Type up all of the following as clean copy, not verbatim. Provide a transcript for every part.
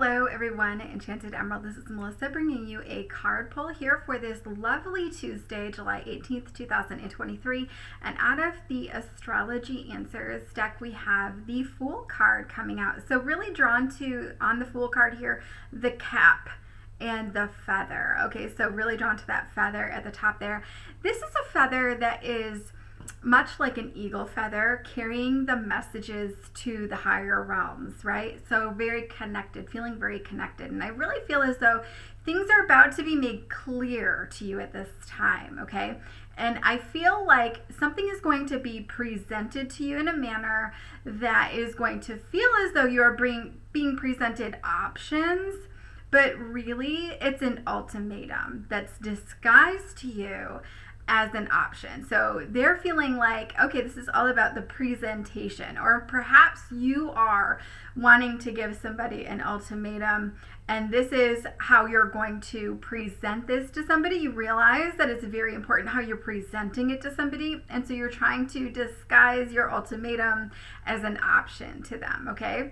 Hello everyone, Enchanted Emerald. This is Melissa bringing you a card pull here for this lovely Tuesday, July 18th, 2023. And out of the Astrology Answers deck, we have the Fool card coming out. So really drawn to, on the Fool card here, the cap and the feather. Okay, so really drawn to that feather at the top there. This is a feather that is much like an eagle feather, carrying the messages to the higher realms, right? So very connected, feeling very connected. And I really feel as though things are about to be made clear to you at this time, okay? And I feel like something is going to be presented to you in a manner that is going to feel as though you're being presented options, but really it's an ultimatum that's disguised to you as an option. So they're feeling like, okay, this is all about the presentation, or perhaps you are wanting to give somebody an ultimatum and this is how you're going to present this to somebody. You realize that it's very important how you're presenting it to somebody, and so you're trying to disguise your ultimatum as an option to them, okay?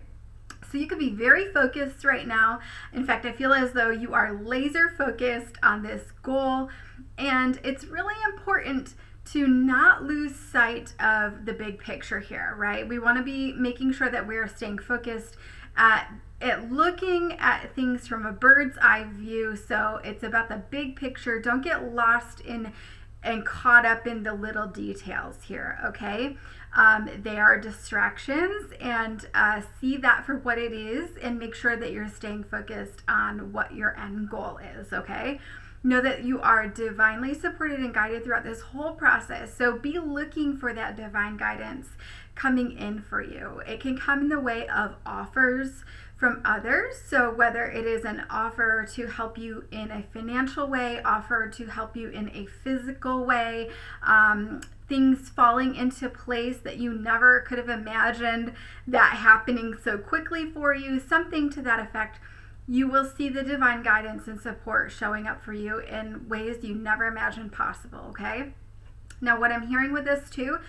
So you could be very focused right now. In fact, I feel as though you are laser focused on this goal, and it's really important to not lose sight of the big picture here, right? We want to be making sure that we're staying focused at looking at things from a bird's eye view. So it's about the big picture. Don't get lost in and caught up in the little details here, okay? They are distractions, and see that for what it is and make sure that you're staying focused on what your end goal is, okay? Know that you are divinely supported and guided throughout this whole process, so be looking for that divine guidance coming in for you. It can come in the way of offers from others, so whether it is an offer to help you in a financial way, offer to help you in a physical way, things falling into place that you never could have imagined that happening so quickly for you, something to that effect, you will see the divine guidance and support showing up for you in ways you never imagined possible, okay? Now, what I'm hearing with this too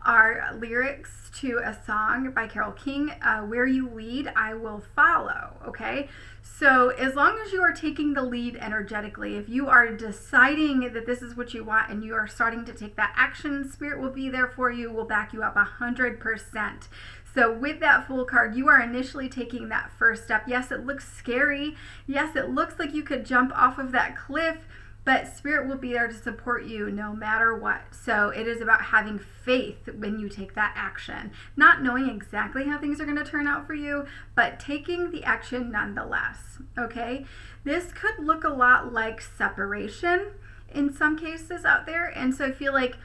are lyrics to a song by Carole King, Where You Lead, I Will Follow, okay? So as long as you are taking the lead energetically, if you are deciding that this is what you want and you are starting to take that action, Spirit will be there for you, will back you up 100%. So with that Fool card, you are initially taking that first step. Yes, it looks scary. Yes, it looks like you could jump off of that cliff, but Spirit will be there to support you no matter what. So it is about having faith when you take that action. Not knowing exactly how things are going to turn out for you, but taking the action nonetheless, okay? This could look a lot like separation in some cases out there. And so I feel like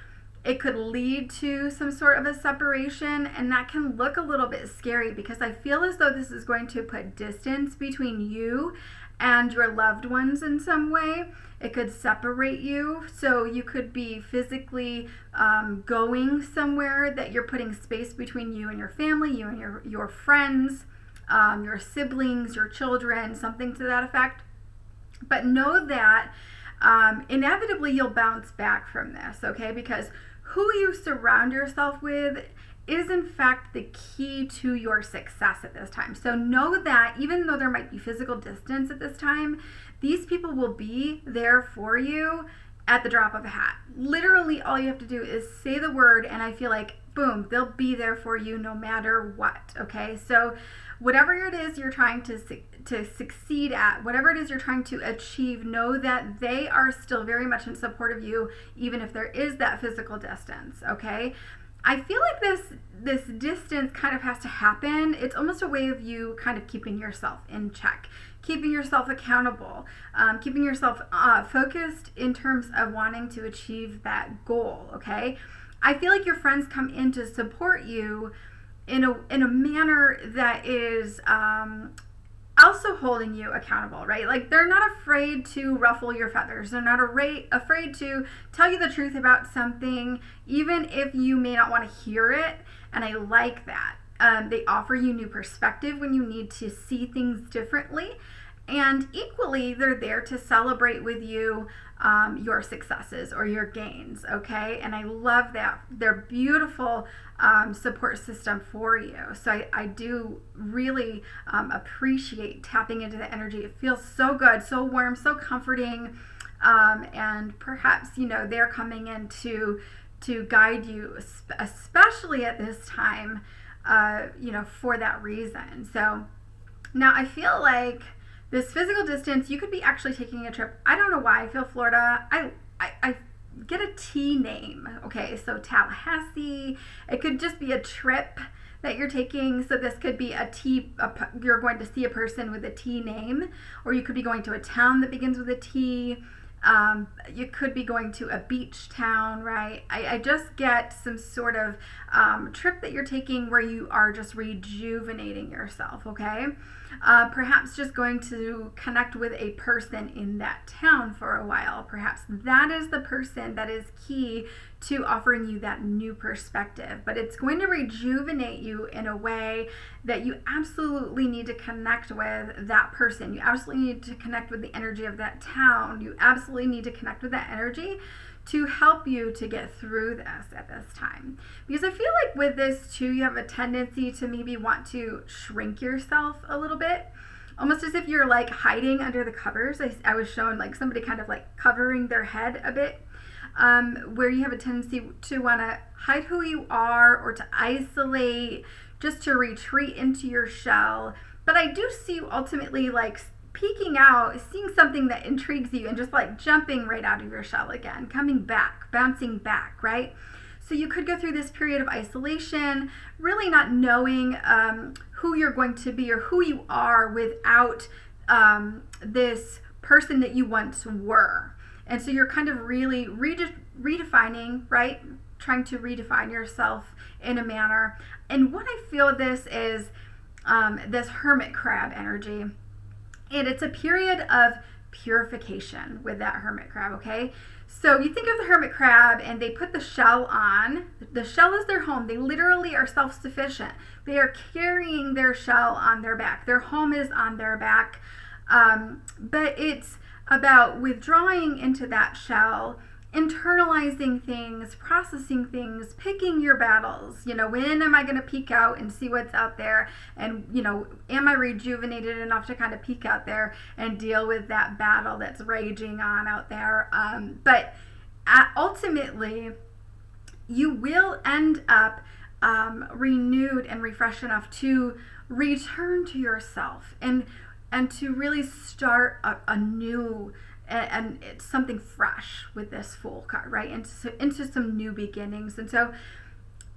it could lead to some sort of a separation, and that can look a little bit scary because I feel as though this is going to put distance between you and your loved ones in some way. It could separate you, so you could be physically going somewhere that you're putting space between you and your family, you and your friends, your siblings, your children, something to that effect. But know that inevitably you'll bounce back from this, okay? Because who you surround yourself with is in fact the key to your success at this time. So know that even though there might be physical distance at this time, these people will be there for you at the drop of a hat. Literally all you have to do is say the word, and I feel like boom, they'll be there for you no matter what, okay? So whatever it is you're trying to succeed at, whatever it is you're trying to achieve, know that they are still very much in support of you, even if there is that physical distance, okay? I feel like this distance kind of has to happen. It's almost a way of you kind of keeping yourself in check, keeping yourself accountable, keeping yourself focused in terms of wanting to achieve that goal, okay? I feel like your friends come in to support you in a manner that is also holding you accountable, right? Like they're not afraid to ruffle your feathers. They're not afraid to tell you the truth about something, even if you may not want to hear it. And I like that. They offer you new perspective when you need to see things differently. And equally, they're there to celebrate with you your successes or your gains, okay? And I love that. They're beautiful support system for you. So I do really appreciate tapping into the energy. It feels so good, so warm, so comforting. And perhaps, you know, they're coming in to guide you, especially at this time, you know, for that reason. So now I feel like this physical distance, you could be actually taking a trip. I don't know why I feel Florida. I get a T name. Okay, so Tallahassee. It could just be a trip that you're taking. So this could be you're going to see a person with a T name, or you could be going to a town that begins with a T. You could be going to a beach town, right? I just get some sort of trip that you're taking where you are just rejuvenating yourself, okay? Perhaps just going to connect with a person in that town for a while. Perhaps that is the person that is key to offering you that new perspective. But it's going to rejuvenate you in a way that you absolutely need to connect with that person. You absolutely need to connect with the energy of that town. You absolutely need to connect with that energy to help you to get through this at this time. Because I feel like with this too, you have a tendency to maybe want to shrink yourself a little bit, almost as if you're like hiding under the covers. I was shown like somebody kind of like covering their head a bit, where you have a tendency to want to hide who you are or to isolate, just to retreat into your shell. But I do see you ultimately like peeking out, seeing something that intrigues you, and just like jumping right out of your shell again, coming back, bouncing back, right? So you could go through this period of isolation, really not knowing who you're going to be or who you are without this person that you once were. And so you're kind of really redefining, right? Trying to redefine yourself in a manner. And what I feel this is this hermit crab energy. And it's a period of purification with that hermit crab, okay? So you think of the hermit crab and they put the shell on. The shell is their home. They literally are self-sufficient. They are carrying their shell on their back. Their home is on their back. But it's about withdrawing into that shell, internalizing things, processing things, picking your battles. You know, when am I going to peek out and see what's out there? And, you know, am I rejuvenated enough to kind of peek out there and deal with that battle that's raging on out there? But ultimately, you will end up renewed and refreshed enough to return to yourself and to really start a new and it's something fresh with this Fool card, right? Into some new beginnings. And so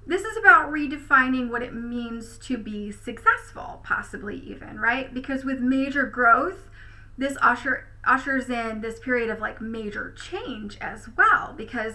this is about redefining what it means to be successful, possibly even, right? Because with major growth, this ushers in this period of like major change as well. Because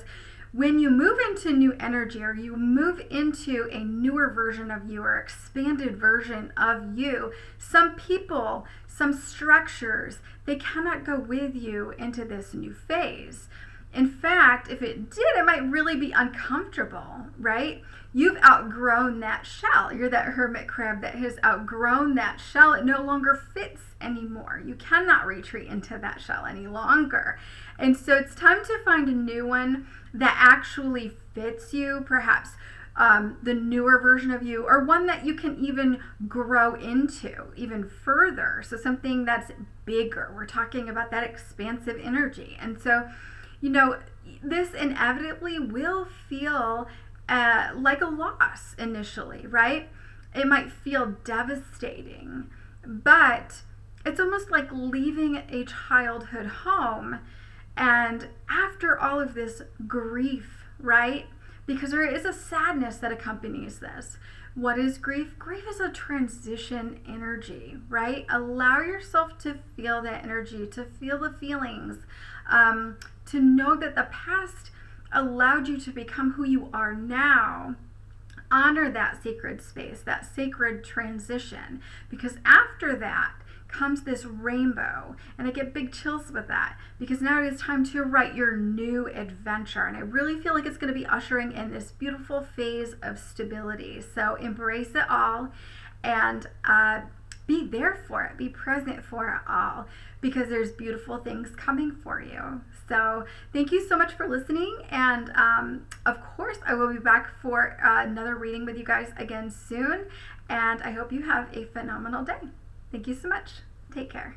when you move into new energy or you move into a newer version of you or expanded version of you, some people, some structures, they cannot go with you into this new phase. In fact, if it did, it might really be uncomfortable, right? You've outgrown that shell. You're that hermit crab that has outgrown that shell. It no longer fits anymore. You cannot retreat into that shell any longer. And so it's time to find a new one that actually fits you, perhaps the newer version of you, or one that you can even grow into even further. So something that's bigger. We're talking about that expansive energy. And so, you know, this inevitably will feel like a loss initially, right? It might feel devastating, but it's almost like leaving a childhood home. And after all of this grief, right? Because there is a sadness that accompanies this. What is grief? Grief is a transition energy, right? Allow yourself to feel that energy, to feel the feelings, to know that the past allowed you to become who you are now. Honor that sacred space, that sacred transition, because after that comes this rainbow, and I get big chills with that, because now it is time to write your new adventure. And I really feel like it's going to be ushering in this beautiful phase of stability. So embrace it all, and be there for it, be present for it all, because there's beautiful things coming for you. So thank you so much for listening, and of course I will be back for another reading with you guys again soon, and I hope you have a phenomenal day. Thank you so much. Take care.